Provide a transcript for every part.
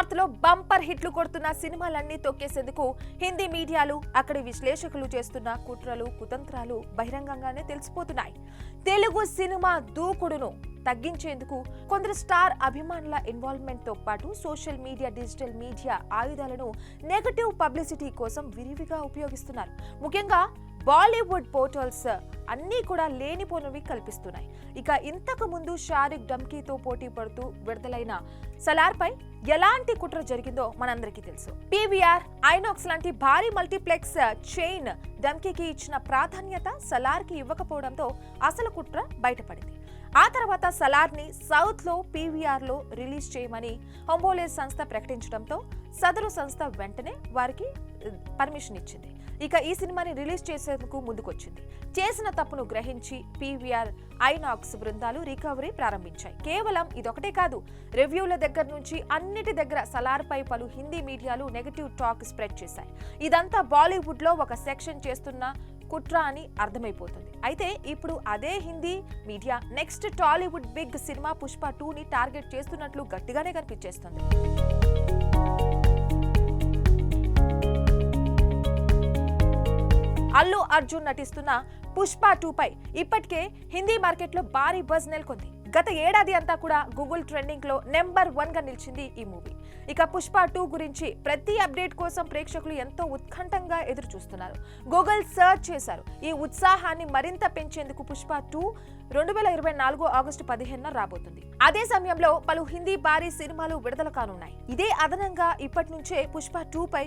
North లో bumper హిట్లు కొడుతున్న సినిమాలన్నీ తొక్కేసేందుకు హిందీ మీడియాలు అక్కడి విశ్లేషకులు చేస్తున్న కుట్రలు కుతంత్రాలు బహిరంగంగానే తెలిసిపోతున్నాయి. తెలుగు సినిమా దూకుడును తగ్గించేందుకు కొందరు స్టార్ అభిమానుల ఇన్వాల్వ్మెంట్ తో పాటు సోషల్ మీడియా డిజిటల్ మీడియా ఆయుధాలను నెగటివ్ పబ్లిసిటీ కోసం విరివిగా ఉపయోగిస్తున్నారు. ముఖ్యంగా బాలీవుడ్ పోర్టల్స్ అన్నీ కూడా లేనిపోనివి కల్పిస్తున్నాయి. ఇక ఇంతకు ముందు షారుఖ్ ధమ్కీతో పోటీ పడుతూ విడుదలైన సలార్ పై ఎలాంటి కుట్ర జరిగిందో మనందరికీ తెలుసు. పీవీఆర్, ఐనాక్స్ లాంటి భారీ మల్టీప్లెక్స్ చైన్ ధమ్కీకి ఇచ్చిన ప్రాధాన్యత సలార్ కి ఇవ్వకపోవడంతో అసలు కుట్ర బయటపడింది. ఆ తర్వాత సలార్ ని సౌత్ లో పీవీఆర్ లో రిలీజ్ చేయమని హోంబోలే సంస్థ ప్రకటించడంతో సదరు సంస్థ వెంటనే వారికి పర్మిషన్ ఇచ్చింది. ఇక ఈ సినిమాని రిలీజ్ చేసేందుకు ముందుకొచ్చింది. చేసిన తప్పును గ్రహించి పీవీఆర్, ఐనాక్స్ బృందాలు రికవరీ ప్రారంభించాయి. కేవలం ఇదొకటే కాదు, రివ్యూల దగ్గర నుంచి అన్నిటి దగ్గర సలార్ పై పలు హిందీ మీడియాలు నెగటివ్ టాక్ స్ప్రెడ్ చేశాయి. ఇదంతా బాలీవుడ్ లో ఒక సెక్షన్ చేస్తున్న కుట్ర అని అర్థమైపోతుంది. అయితే ఇప్పుడు అదే Hindi media next Tollywood big cinema Pushpa 2ని టార్గెట్ చేస్తున్నట్లు గట్టిగానే కనిపించేస్తుంది. అల్లు అర్జున్ నటిస్తున్న పుష్ప 2 పై ఇప్పటికే హిందీ మార్కెట్లో భారీ బజ్ నెలకొంది. గత ఏడాది అంతా కూడా గూగుల్ ట్రెండింగ్ లో నెంబర్ 1 గా నిలిచింది ఈ మూవీ. ఇక పుష్ప 2 గురించి ప్రతి అప్డేట్ కోసం ప్రేక్షకులు ఎంతో ఉత్కంఠంగా ఎదురు చూస్తున్నారు. గూగుల్ సర్చ్ చేశారు. ఈ ఉత్సాహాన్ని మరింత పెంచేందుకు పుష్ప 2 2024 ఆగస్టు 15న రాబోతుంది. అదే సమయంలో పలు హిందీ భారీ సినిమాలు విడుదల కానున్నాయి. ఇదే అదనంగా ఇప్పటి నుంచే పుష్ప 2 పై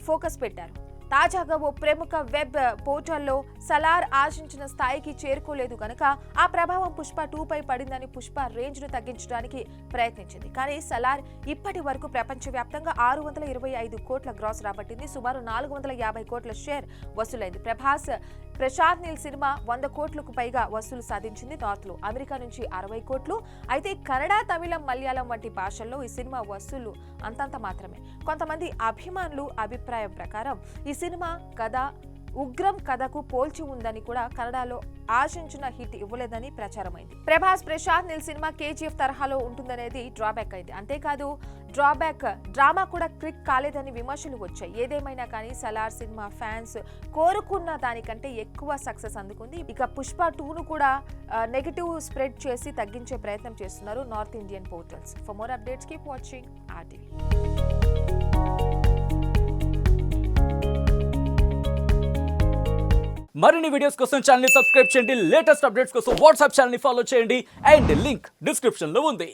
ఫోకస్ పెట్టారు. తాజాగా ఓ ప్రముఖ వెబ్ పోర్టల్లో సలార్ ఆశించిన స్థాయికి చేరుకోలేదు కనుక ఆ ప్రభావం పుష్ప 2 పై పడిందని పుష్ప రేంజ్ ను తగ్గించడానికి ప్రయత్నించింది. కానీ సలార్ ఇప్పటి వరకు ప్రపంచవ్యాప్తంగా 625 కోట్ల గ్రాస్ రాబట్టింది. సుమారు 450 కోట్ల షేర్ వసూలైంది. ప్రభాస్, ప్రశాంత్ నీల్ సినిమా 100 కోట్లకు పైగా వసూలు సాధించింది నార్త్ లో. అమెరికా నుంచి 60 కోట్లు. అయితే కన్నడ, తమిళం, మలయాళం వంటి భాషల్లో ఈ సినిమా వసూళ్లు అంతంత మాత్రమే. కొంతమంది అభిమానులు అభిప్రాయం ప్రకారం ఈ సినిమా కథ ఉగ్రం కథకు పోల్చి ఉందని కూడా కన్నడలో ఆశించిన హిట్ ఇవ్వలేదని ప్రచారమైంది. ప్రభాస్, ప్రశాంత్ నీల్ సినిమా కేజీఎఫ్ తరహాలో ఉంటుందనేది డ్రాబ్యాక్ అయింది. అంతేకాదు డ్రామా కూడా క్లిక్ కాలేదని విమర్శలు వచ్చాయి. ఏదేమైనా కానీ సలార్ సినిమా ఫ్యాన్స్ కోరుకున్న దానికంటే ఎక్కువ సక్సెస్ అందుకుంది. ఇక పుష్ప 2ను కూడా నెగటివ్ స్ప్రెడ్ చేసి తగ్గించే ప్రయత్నం చేస్తున్నారు north Indian portals. For more updates keep watching RTV. మరిన్ని వీడియోస్ కోసం ఛానల్ ని సబ్స్క్రైబ్ చేయండి. లేటెస్ట్ అప్డేట్స్ కోసం వాట్సాప్ ఛానల్ ని ఫాలో చేయండి. అండ్ లింక్ డిస్క్రిప్షన్ లో ఉంది.